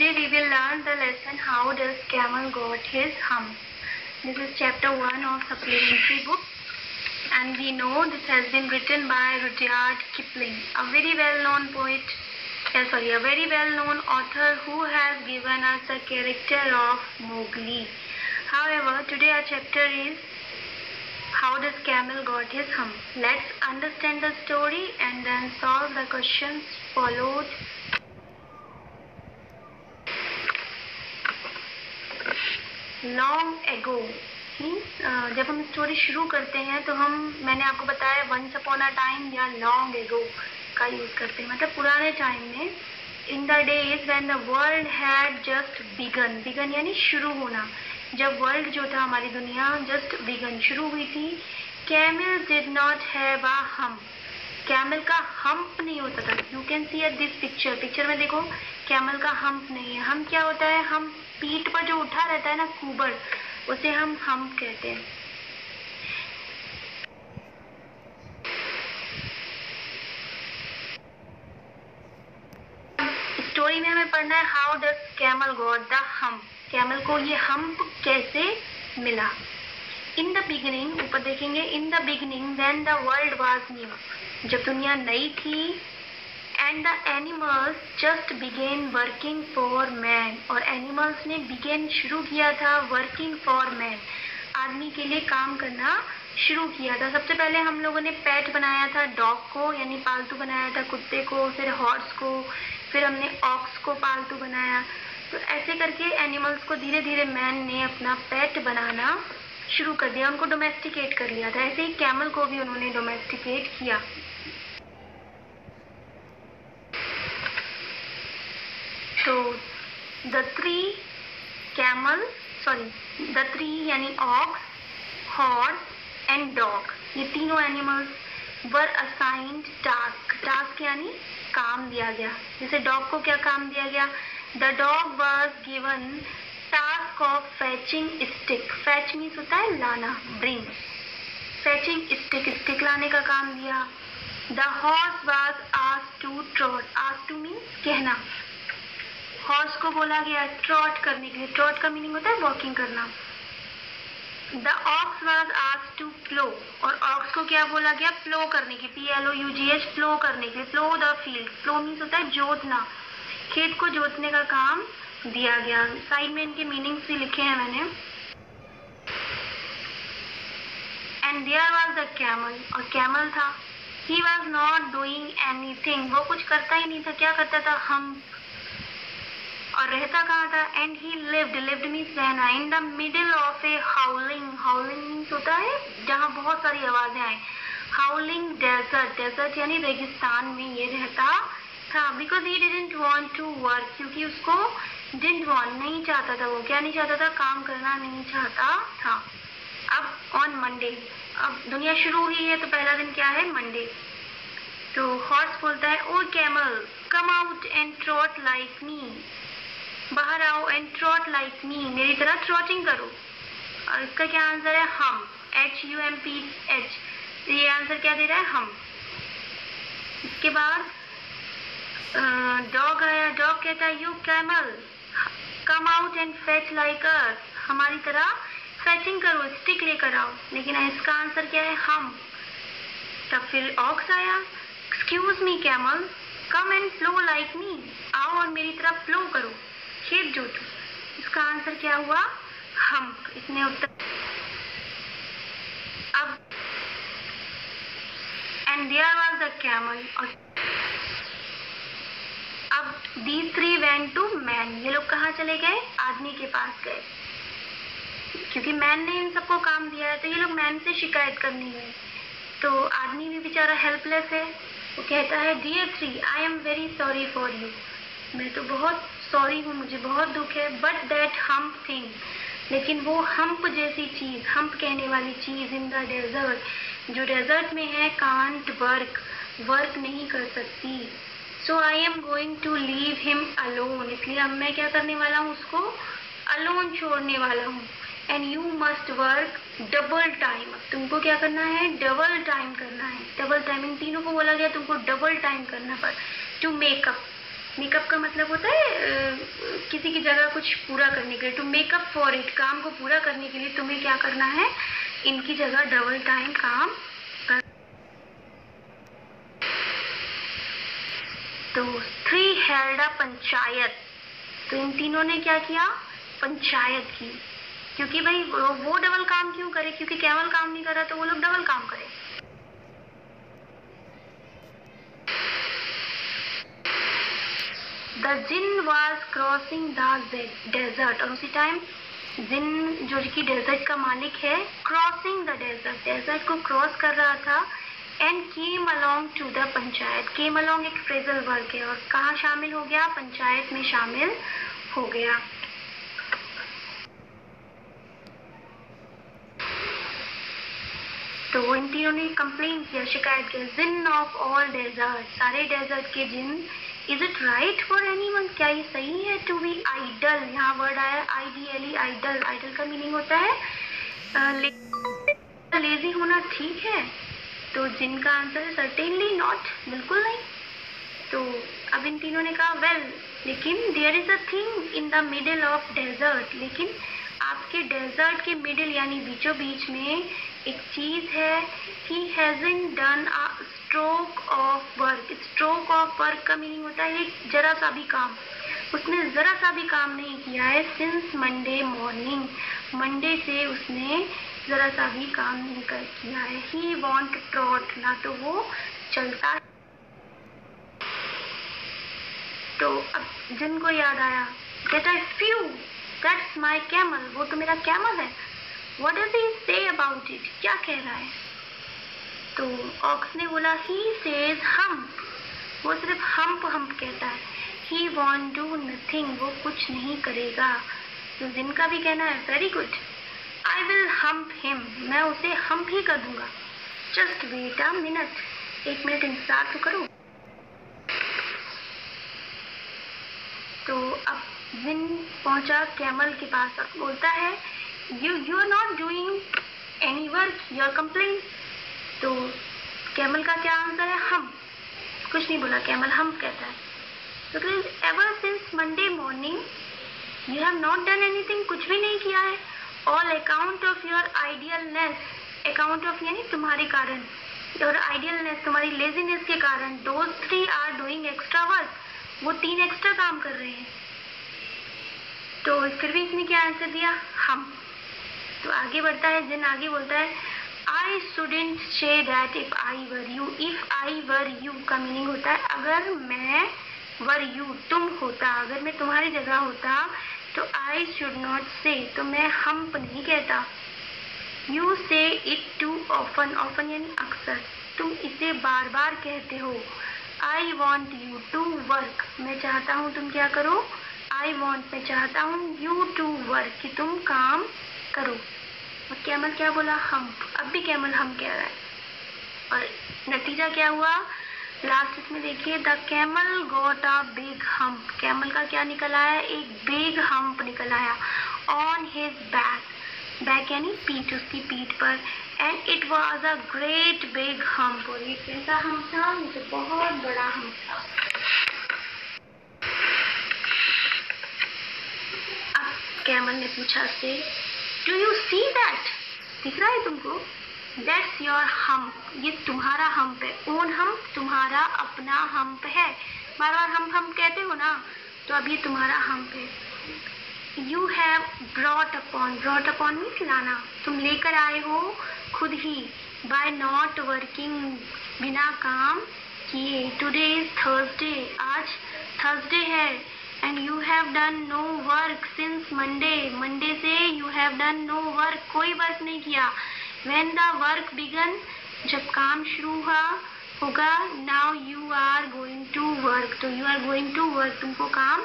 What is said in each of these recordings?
Today we will learn the lesson how does camel got his hump. This is chapter 1 of supplementary book, and we know this has been written by Rudyard Kipling, a very well-known author who has given us the character of Mowgli. However, today our chapter is how does camel got his hump. Let's understand the story and then solve the questions followed. Long ago जब हम story शुरू करते हैं तो मैंने आपको बताया once upon a time या लॉन्ग एगो का यूज करते हैं, मतलब पुराने टाइम में, in the days when the world had just begun यानी शुरू होना, जब वर्ल्ड जो था, हमारी दुनिया जस्ट बिगन शुरू हुई थी। Camel did not have a hump, camel का हम्प नहीं होता था। You can see at this picture में देखो, कैमल का हम्प नहीं है। हम क्या होता है, हम पीठ पर जो उठा रहता है ना कुबर, उसे हम हम्प कहते हैं। स्टोरी में हमें पढ़ना है how does camel got the hump, camel को ये हम्प कैसे मिला। इन द बिगिनिंग, ऊपर देखेंगे, in the beginning when the world was new, जब दुनिया नई थी, and the animals just began working for man, और एनिमल्स ने बिगेन शुरू किया था वर्किंग फॉर मैन, आदमी के लिए काम करना शुरू किया था। सबसे पहले हम लोगों ने पेट बनाया था डॉग को, यानी पालतू बनाया था कुत्ते को, फिर हॉर्स को, फिर हमने ऑक्स को पालतू बनाया। तो ऐसे करके एनिमल्स को धीरे धीरे मैन ने अपना पेट बनाना शुरू कर दिया, उनको डोमेस्टिकेट कर लिया था। ऐसे ही कैमल को भी उन्होंने डोमेस्टिकेट किया। तो द थ्री यानी ऑक्स, हॉर्स एंड डॉग, ये तीनों एनिमल्स वर असाइंड टास्क यानी काम दिया गया। जैसे डॉग को क्या काम दिया गया, the dog was given task of फैचिंग stick, fetch means होता है लाना, ब्रिंग, फैचिंग स्टिक लाने का काम दिया। The horse was asked to trot, asked to means कहना, हॉर्स को बोला गया ट्रॉट करने के लिए, ट्रॉट का मीनिंग होता है वॉकिंग करना। The ox was asked to plough, और ऑक्स को क्या बोला गया, प्लो करने के, PLOUGH, प्लो करने के लिए, plough the field, plough means होता है जोतना, खेत को जोतने का काम दिया गया। साइड में इनके मीनिंग्स भी लिखे हैं मैंने। And there was the camel, और कैमल था, he was not doing anything, वो कुछ करता ही नहीं था। क्या करता था, हम, और रहता कहाँ था, एंड ही लिव्ड मीन्स रहना, इन the middle of A हाउलिंग means होता है जहाँ बहुत सारी आवाजें आए, हाउलिंग डेजर्ट यानी रेगिस्तान में ये रहता था। Because he didn't want to work, क्योंकि उसको डिडंट वांट नहीं चाहता था, वो क्या नहीं चाहता था, काम करना नहीं चाहता था। अब ऑन मंडे, अब दुनिया शुरू हुई है तो पहला दिन क्या है, मंडे। तो हॉर्स बोलता है, O camel come out and trot like me, बाहर आओ, एंड ट्रॉट लाइक मी, मेरी तरह ट्रॉटिंग करो। और इसका क्या आंसर है, हम, HUMPH, ये आंसर क्या दे रहा है, हम। इसके बाद डॉग आया, डॉग कहता है, you camel come out and fetch like us, हमारी तरह फेचिंग करो, स्टिक लेकर आओ, लेकिन इसका आंसर क्या है, हम। तब फिर ऑक्स आया, excuse me camel come and plough like me, आओ और मेरी तरह प्लो करो, खेत जोतो। इसका आंसर क्या हुआ, हम। इसने उत्तर। अब and there was the camel, और अब these three went to man, ये लोग कहाँ चले गए, आदमी के पास गए, क्योंकि मैन ने इन सबको काम दिया है, तो ये लोग मैन से शिकायत करने गए। तो आदमी भी बेचारा हेल्पलेस है, वो कहता है, dear tree I am very sorry for you, मैं तो बहुत सॉरी हूँ, मुझे बहुत दुख है, बट दैट हम्प थिंग, लेकिन वो हम्प जैसी चीज, हम्प कहने वाली चीज, इन द डेजर्ट, जो डेजर्ट में है, कांट वर्क नहीं कर सकती। So I am going to leave him alone, इसलिए अब मैं क्या करने वाला हूँ, उसको अलोन छोड़ने वाला हूँ। And you must work double time, अब तुमको क्या करना है, डबल टाइम करना है। डबल टाइम, इन तीनों को बोला गया तुमको डबल टाइम करना पड़, टू मेकअप, मेकअप का मतलब होता है किसी की जगह कुछ पूरा करने के लिए, टू मेकअप फॉर इट, काम को पूरा करने के लिए तुम्हें क्या करना है, इनकी जगह डबल टाइम काम कर। तो 3 हेल्ड अ पंचायत, तो इन तीनों ने क्या किया, पंचायत की, क्योंकि भाई वो डबल काम क्यों करे, क्योंकि कैमल काम नहीं कर रहा तो वो लोग डबल काम करें। The jinn was crossing the desert, और उसी टाइम जिन जो कि डेजर्ट का मालिक है, क्रॉसिंग द डेजर्ट, डेजर्ट को क्रॉस कर रहा था, and came along to the panchayat, came along एक फ्रेजल वर्ब है और कहाँ शामिल हो गया, पंचायत में शामिल हो गया। तो इन तीनों ने कंप्लेन किया, शिकायत किया, जिन ऑफ ऑल डेजर्ट, सारे डेजर्ट के जिन, is it right for anyone, क्या ये सही है, टू बी आइडल, यहाँ वर्ड आया आइडियली, आइडल, आइडल का मीनिंग होता है लेजी होना, ठीक है। तो जिनका आंसर है सर्टेनली नॉट, बिल्कुल नहीं। तो अब इन तीनों ने कहा वेल, लेकिन there is a thing in the middle of desert, लेकिन आपके डेजर्ट के मिडिल यानी बीचों बीच में एक चीज है, he hasn't done a stroke of work, stroke of work का मीनिंग होता है एक जरा सा भी काम, उसने जरा सा भी काम नहीं किया है, since मंडे मॉर्निंग, मंडे से उसने जरा सा भी काम नहीं किया है, he want trot, ना तो वो चलता है। तो अब जिनको याद आया, that I few, that's my camel, वो तो मेरा कैमल है, what does he say about it, क्या कह रहा है। तो ऑक्स ने बोला he says hump, वो सिर्फ hump hump कहता है, he won't do nothing, वो कुछ नहीं करेगा। तो जिनका भी कहना है very good, I will hump him, मैं उसे hump ही कर दूंगा, just wait a minute, 1 minute इंतजार तो करो। तो अब जिन पहुंचा कैमल के पास और बोलता है you are not doing any work, you are complaining। तो कैमल का क्या आंसर है, हम, कुछ नहीं बोला कैमल, हम कहता है। तो ever since Monday morning you have not done anything, कुछ भी नहीं किया है, all account of your idealness, account of यानी तुम्हारे कारण, और idealness तुम्हारी laziness के कारण, those 3 are doing extra work, वो 3 एक्स्ट्रा काम कर रहे हैं। तो फिर भी इसने क्या आंसर दिया, हम। तो आगे बढ़ता है, जिन आगे बोलता है I shouldn't say that if I were you, if I were you का मीनिंग होता है अगर मैं, were you तुम होता, अगर मैं तुम्हारी जगह होता, तो I should not say, तो मैं hump नहीं कहता, you say it too often, often यानी अक्सर, तुम इसे बार बार कहते हो, I want you to work, मैं चाहता हूँ तुम क्या करो, I want मैं चाहता हूँ, you to work कि तुम काम करो। और कैमल क्या बोला, हम, अब भी कैमल हम कह रहा है, और नतीजा क्या हुआ, लास्ट इसमें देखिए, the camel got a big hump, camel का क्या निकल आया, एक बिग हम्प निकल आया, ऑन हिज बैक, बैक यानी पीठ, उसकी पीठ पर, and it was a great big hump, और ये कैसा हम्प था, ये बहुत बड़ा हम्प था। अब कैमल ने पूछा से, डू यू सी दैट, दिख रहा है तुमको, दैट्स योर हम्प, ये तुम्हारा हम्प है, ओन हम्प, तुम्हारा अपना हम्प है, बार बार हम कहते हो ना, तो अब ये तुम्हारा हम्प है। You have brought upon means लाना, तुम लेकर आए हो खुद ही, बाय नॉट वर्किंग बिना काम किए, टुडे इज थर्सडे, आज थर्सडे है, and you have done no work since Monday, Monday से you have done no work, कोई वर्क नहीं किया, व्हेन द वर्क बिगन, जब काम शुरू हुआ होगा, now you are going to work, तो you are going to work, तुमको काम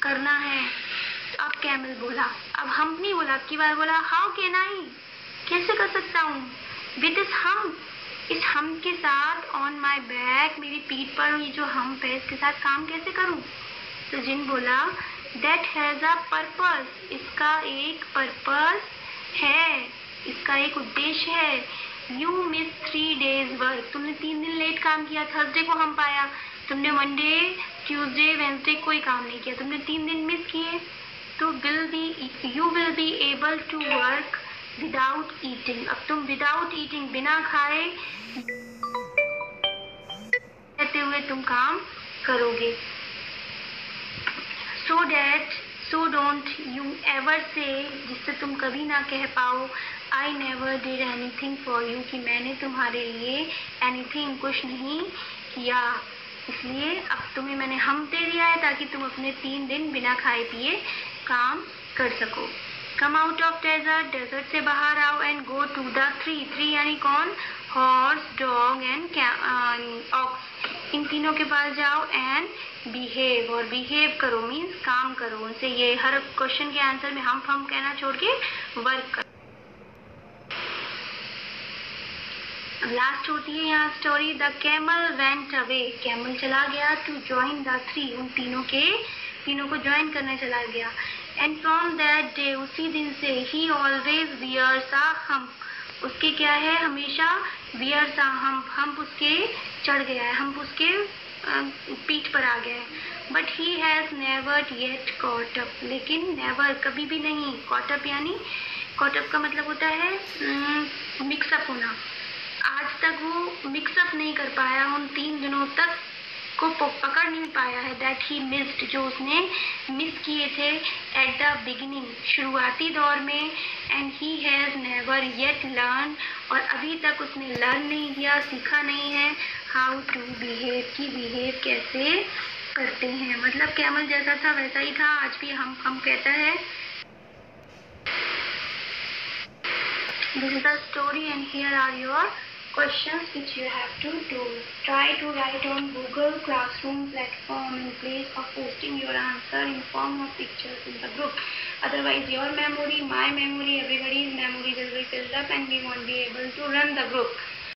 करना है। तो अब कैमल बोला, अब हम नहीं बोला, अब की बार बोला, हाउ कैन आई, कैसे कर सकता हूँ, विद दिस हम, इस हम के साथ, ऑन माई बैक, मेरी पीठ पर ये जो हम्प है इसके साथ काम कैसे करूँ। तो जिन बोला, दैट हैज अ पर्पस, इसका एक पर्पस है, इसका एक उद्देश्य है। यू मिस 3 days वर्क, तुमने 3 दिन लेट काम किया, थर्सडे को हम पाया, तुमने मंडे, ट्यूसडे, वेंसडे कोई काम नहीं किया, तुमने 3 दिन मिस किए, तो you will be able to work without eating. अब तुम विदाउट ईटिंग, बिना खाए रहते हुए तुम काम करोगे। सो डोंट यू एवर से, जिससे तुम कभी ना कह पाओ I never did anything for you, कि मैंने तुम्हारे लिए एनीथिंग, कुछ नहीं किया। इसलिए अब तुम्हें मैंने हम दे दिया है ताकि तुम अपने 3 दिन बिना खाए पिए काम कर सको। Come out of desert, desert से बाहर आओ, and go to the three यानी कौन, हॉर्स, डॉग एंड ऑक्स, इन तीनों के पास जाओ, एंड बिहेव, और बिहेव करो मीन्स काम करो उनसे। ये हर क्वेश्चन के आंसर में हम कहना छोड़ के वर्क करो। लास्ट होती है यहाँ story, the camel went away, camel चला गया टू ज्वाइन द थ्री, उन तीनों को ज्वाइन करने चला गया। एंड फ्रॉम दैट डे, उसी दिन से, he always wears a hump, उसके क्या है, हमेशा वियर्स अ हम्प उसके चढ़ गया है, हम्प उसके पीठ पर आ गया है। But he has never yet caught up, लेकिन नेवर कभी भी नहीं, कॉट अप यानी, कॉट अप का मतलब होता है मिक्सअप होना, आज तक वो मिक्सअप नहीं कर पाया, उन 3 दिनों तक को पकड़ नहीं पाया है। दैट ही मिस्ड, जो उसने मिस किए थे एट द बिगिनिंग, शुरुआती दौर में। And he has never yet learn, और अभी तक उसने लर्न नहीं किया, सीखा नहीं है, हाउ टू बिहेव, की बिहेव कैसे करते हैं। मतलब कैमल जैसा था वैसा ही था, आज भी हम कहता है। This is the story and here are your questions which you have to do. Try to write on Google Classroom platform in place of posting your answer in form of pictures in the group. Otherwise, your memory, my memory, everybody's memory will be filled up and we won't be able to run the group.